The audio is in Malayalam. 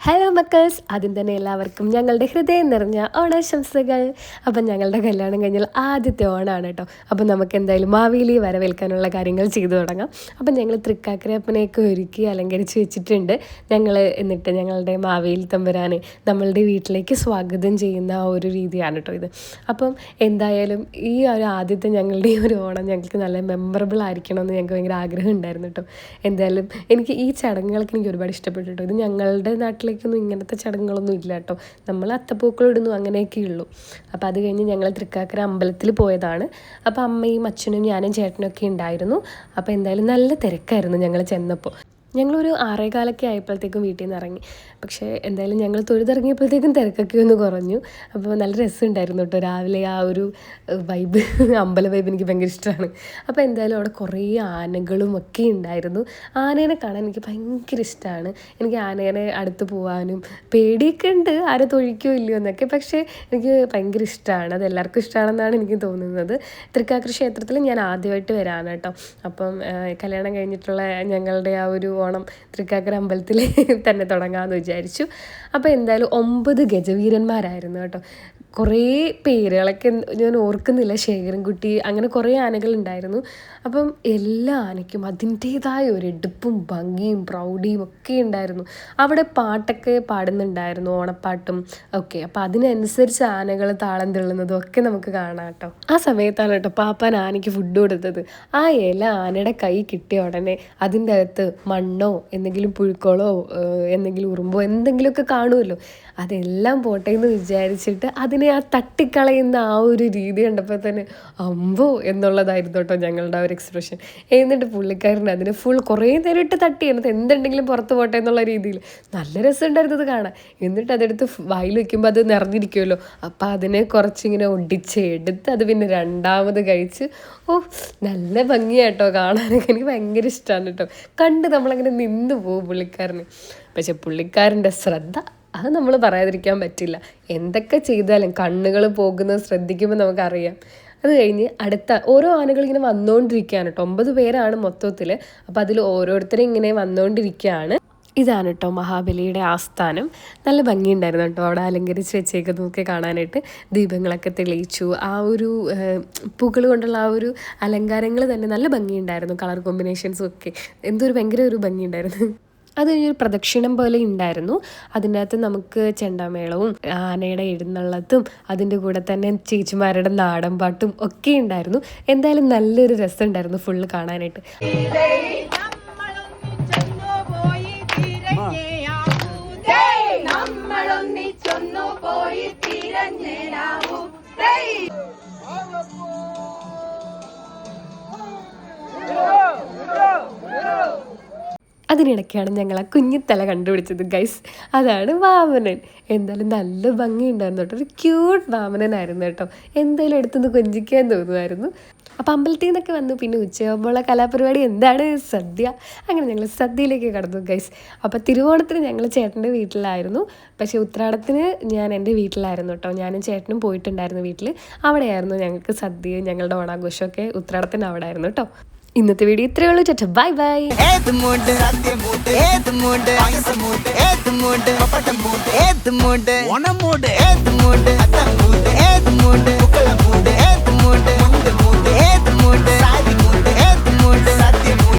ഹലോ മക്കൾസ്, ആദ്യം തന്നെ എല്ലാവർക്കും ഞങ്ങളുടെ ഹൃദയം നിറഞ്ഞ ഓണാശംസകൾ. അപ്പം ഞങ്ങളുടെ കല്യാണം കഴിഞ്ഞാൽ ആദ്യത്തെ ഓണമാണ് കേട്ടോ. അപ്പം നമുക്ക് എന്തായാലും മാവേലി വരവേൽക്കാനുള്ള കാര്യങ്ങൾ ചെയ്തു തുടങ്ങാം. അപ്പം ഞങ്ങൾ തൃക്കാക്കരപ്പനെയൊക്കെ ഒരുക്കി അലങ്കരിച്ച് വെച്ചിട്ടുണ്ട്. എന്നിട്ട് ഞങ്ങളുടെ മാവേലി തമ്പുരാനെ നമ്മളുടെ വീട്ടിലേക്ക് സ്വാഗതം ചെയ്യുന്ന ഒരു രീതിയാണ് കേട്ടോ ഇത്. അപ്പം എന്തായാലും ഈ ഒരു ആദ്യത്തെ ഞങ്ങളുടെ ഈ ഒരു ഓണം ഞങ്ങൾക്ക് നല്ല മെമ്മറബിൾ ആയിരിക്കണമെന്ന് ഞങ്ങൾക്ക് ഭയങ്കര ആഗ്രഹം ഉണ്ടായിരുന്നു കേട്ടോ. എന്തായാലും എനിക്ക് ഈ ചടങ്ങുകളൊക്കെ എനിക്ക് ഒരുപാട് ഇഷ്ടപ്പെട്ടു കേട്ടോ. ഇത് ഞങ്ങളുടെ നാട്ടിലേക്കൊന്നും ഇങ്ങനത്തെ ചടങ്ങുകളൊന്നും ഇല്ല കേട്ടോ. നമ്മൾ അത്തപ്പൂക്കളം ഇടുന്നു, അങ്ങനെയൊക്കെ ഉള്ളൂ. അപ്പോൾ അത് കഴിഞ്ഞ് ഞങ്ങൾ തൃക്കാക്കര അമ്പലത്തിൽ പോയതാണ്. അപ്പോൾ അമ്മയും അച്ഛനും ഞാനും ചേട്ടനും ഒക്കെ ഉണ്ടായിരുന്നു. അപ്പോൾ എന്തായാലും നല്ല തിരക്കായിരുന്നു ഞങ്ങൾ ചെന്നപ്പോൾ. ഞങ്ങളൊരു 6:15 ആയപ്പോഴത്തേക്കും വീട്ടിൽ നിന്ന് ഇറങ്ങി. പക്ഷേ എന്തായാലും ഞങ്ങൾ തൊഴുതിറങ്ങിയപ്പോഴത്തേക്കും തിരക്കൊക്കെ ഒന്ന് കുറഞ്ഞു. അപ്പോൾ നല്ല രസമുണ്ടായിരുന്നു കേട്ടോ. രാവിലെ ആ ഒരു വൈബ്, അമ്പല വൈബ് എനിക്ക് ഭയങ്കര ഇഷ്ടമാണ്. അപ്പോൾ എന്തായാലും അവിടെ കുറേ ആനകളും ഒക്കെ ഉണ്ടായിരുന്നു. ആനേനെ കാണാൻ എനിക്ക് ഭയങ്കര ഇഷ്ടമാണ്. എനിക്ക് ആനേനെ അടുത്ത് പോകാനും പേടിയൊക്കെ ഉണ്ട്, ആരെ തൊഴിക്കോ ഇല്ലയോ എന്നൊക്കെ. പക്ഷേ എനിക്ക് ഭയങ്കര ഇഷ്ടമാണ്. അത് എല്ലാവർക്കും ഇഷ്ടമാണെന്നാണ് എനിക്ക് തോന്നുന്നത്. തൃക്കാക്കര ക്ഷേത്രത്തിൽ ഞാൻ ആദ്യമായിട്ട് വരാണ് കേട്ടോ. അപ്പം കല്യാണം കഴിഞ്ഞിട്ടുള്ള ഞങ്ങളുടെ ആ ഒരു ഓണം തൃക്കാക്കര അമ്പലത്തിൽ തന്നെ തുടങ്ങാമെന്ന് വിചാരിച്ചു. അപ്പോൾ എന്തായാലും 9 ഗജവീരന്മാരായിരുന്നു കേട്ടോ. കുറേ പേരുകളൊക്കെ ഞാൻ ഓർക്കുന്നില്ല. ശേഖരൻകുട്ടി, അങ്ങനെ കുറേ ആനകളുണ്ടായിരുന്നു. അപ്പം എല്ലാ ആനയ്ക്കും അതിൻ്റേതായ ഒരു എടുപ്പും ഭംഗിയും പ്രൗഢിയും ഒക്കെ ഉണ്ടായിരുന്നു. അവിടെ പാട്ടൊക്കെ പാടുന്നുണ്ടായിരുന്നു, ഓണപ്പാട്ടും ഒക്കെ. അപ്പം അതിനനുസരിച്ച് ആനകൾ താളം തുള്ളുന്നതും ഒക്കെ നമുക്ക് കാണാം കേട്ടോ. ആ സമയത്താണ് കേട്ടോ പാപ്പാൻ ആനയ്ക്ക് ഫുഡ് കൊടുത്തത്. ആ ഇല ആനയുടെ കൈ കിട്ടിയ ഉടനെ അതിൻ്റെ അകത്ത് മണ്ണോ എന്തെങ്കിലും പുഴുക്കളോ എന്തെങ്കിലും ഉറുമ്പോ എന്തെങ്കിലുമൊക്കെ കാണുമല്ലോ, അതെല്ലാം പോട്ടെ എന്ന് വിചാരിച്ചിട്ട് അതിനെ ആ തട്ടിക്കളയുന്ന ആ ഒരു രീതി കണ്ടപ്പോൾ തന്നെ അമ്പോ എന്നുള്ളതായിരുന്നു കേട്ടോ ഞങ്ങളുടെ ആ ഒരു എക്സ്പ്രഷൻ. എന്നിട്ട് പുള്ളിക്കാരൻ അതിനെ ഫുൾ കുറേ നേരം ഇട്ട് തട്ടി, എന്നിട്ട് എന്തുണ്ടെങ്കിലും പുറത്ത് പോട്ടെ എന്നുള്ള രീതിയിൽ നല്ല രസമുണ്ടായിരുന്നത് കാണാൻ. എന്നിട്ട് അതെടുത്ത് വായിൽ വയ്ക്കുമ്പോൾ അത് നിറഞ്ഞിരിക്കുമല്ലോ, അപ്പോൾ അതിനെ കുറച്ചിങ്ങനെ ഒടിച്ചെടുത്ത് അത് പിന്നെ രണ്ടാമത് കഴിച്ച് നല്ല ഭംഗിയാട്ടോ കാണാനൊക്കെ. എനിക്ക് ഭയങ്കര ഇഷ്ടമാണ് കേട്ടോ. കണ്ട് നമ്മളങ്ങനെ നിന്ന് പോകും പുള്ളിക്കാരന്. പക്ഷെ പുള്ളിക്കാരൻ്റെ ശ്രദ്ധ അത് നമ്മൾ പറയാതിരിക്കാൻ പറ്റില്ല. എന്തൊക്കെ ചെയ്താലും കണ്ണുകൾ പോകുന്നത് ശ്രദ്ധിക്കുമ്പോൾ നമുക്കറിയാം. അത് കഴിഞ്ഞ് അടുത്ത ഓരോ ആനകൾ ഇങ്ങനെ വന്നുകൊണ്ടിരിക്കുകയാണ് കേട്ടോ. 9 പേരാണ് മൊത്തത്തിൽ. അപ്പോൾ അതിൽ ഓരോരുത്തരും ഇങ്ങനെ വന്നുകൊണ്ടിരിക്കുകയാണ്. ഇതാണ് കേട്ടോ മഹാബലിയുടെ ആസ്ഥാനം. നല്ല ഭംഗിയുണ്ടായിരുന്നു കേട്ടോ അവിടെ അലങ്കരിച്ച് വെച്ചേക്കുന്നതൊക്കെ കാണാനായിട്ട്. ദീപങ്ങളൊക്കെ തെളിയിച്ചു. ആ ഒരു പൂക്കൾ കൊണ്ടുള്ള ആ ഒരു അലങ്കാരങ്ങൾ തന്നെ നല്ല ഭംഗിയുണ്ടായിരുന്നു. കളർ കോമ്പിനേഷൻസും ഒക്കെ എന്തൊരു ഭയങ്കര ഒരു ഭംഗിയുണ്ടായിരുന്നു. അത് കഴിഞ്ഞൊരു പ്രദക്ഷിണം പോലെ ഉണ്ടായിരുന്നു. അതിൻ്റെ അകത്ത് നമുക്ക് ചെണ്ടമേളവും ആനയുടെ എഴുന്നള്ളത്തും അതിൻ്റെ കൂടെ തന്നെ ചേച്ചിമാരുടെ നാടൻ പാട്ടും ഒക്കെ ഉണ്ടായിരുന്നു. എന്തായാലും നല്ലൊരു രസം ഉണ്ടായിരുന്നു ഫുള്ള് കാണാനായിട്ട്. അതിനിടയ്ക്കാണ് ഞങ്ങൾ ആ കുഞ്ഞിത്തല കണ്ടുപിടിച്ചത് ഗൈസ്. അതാണ് വാമനൻ. എന്തായാലും നല്ല ഭംഗിയുണ്ടായിരുന്നു കേട്ടോ. ഒരു ക്യൂട്ട് വാമനനായിരുന്നു കേട്ടോ. എന്തായാലും എടുത്തുനിന്ന് കൊഞ്ചിക്കാൻ തോന്നുമായിരുന്നു. അപ്പം അമ്പലത്തിൽ നിന്നൊക്കെ വന്നു. പിന്നെ ഉച്ചയാകുമ്പോഴുള്ള കലാപരിപാടി എന്താണ്? സദ്യ. അങ്ങനെ ഞങ്ങൾ സദ്യയിലേക്ക് കടന്നു ഗൈസ്. അപ്പോൾ തിരുവോണത്തിന് ഞങ്ങൾ ചേട്ടൻ്റെ വീട്ടിലായിരുന്നു. പക്ഷേ ഉത്രാടത്തിന് ഞാൻ എൻ്റെ വീട്ടിലായിരുന്നു കേട്ടോ. ഞാനും ചേട്ടനും പോയിട്ടുണ്ടായിരുന്നു വീട്ടിൽ. അവിടെയായിരുന്നു ഞങ്ങൾക്ക് സദ്യയും ഞങ്ങളുടെ ഓണാഘോഷമൊക്കെ. ഉത്രാടത്തിന് അവിടെ ആയിരുന്നു കേട്ടോ. ഇന്നത്തെ വീഡിയോ ഇത്രയേ ഉള്ളൂ. ചേട്ടാ ബൈ ബൈ.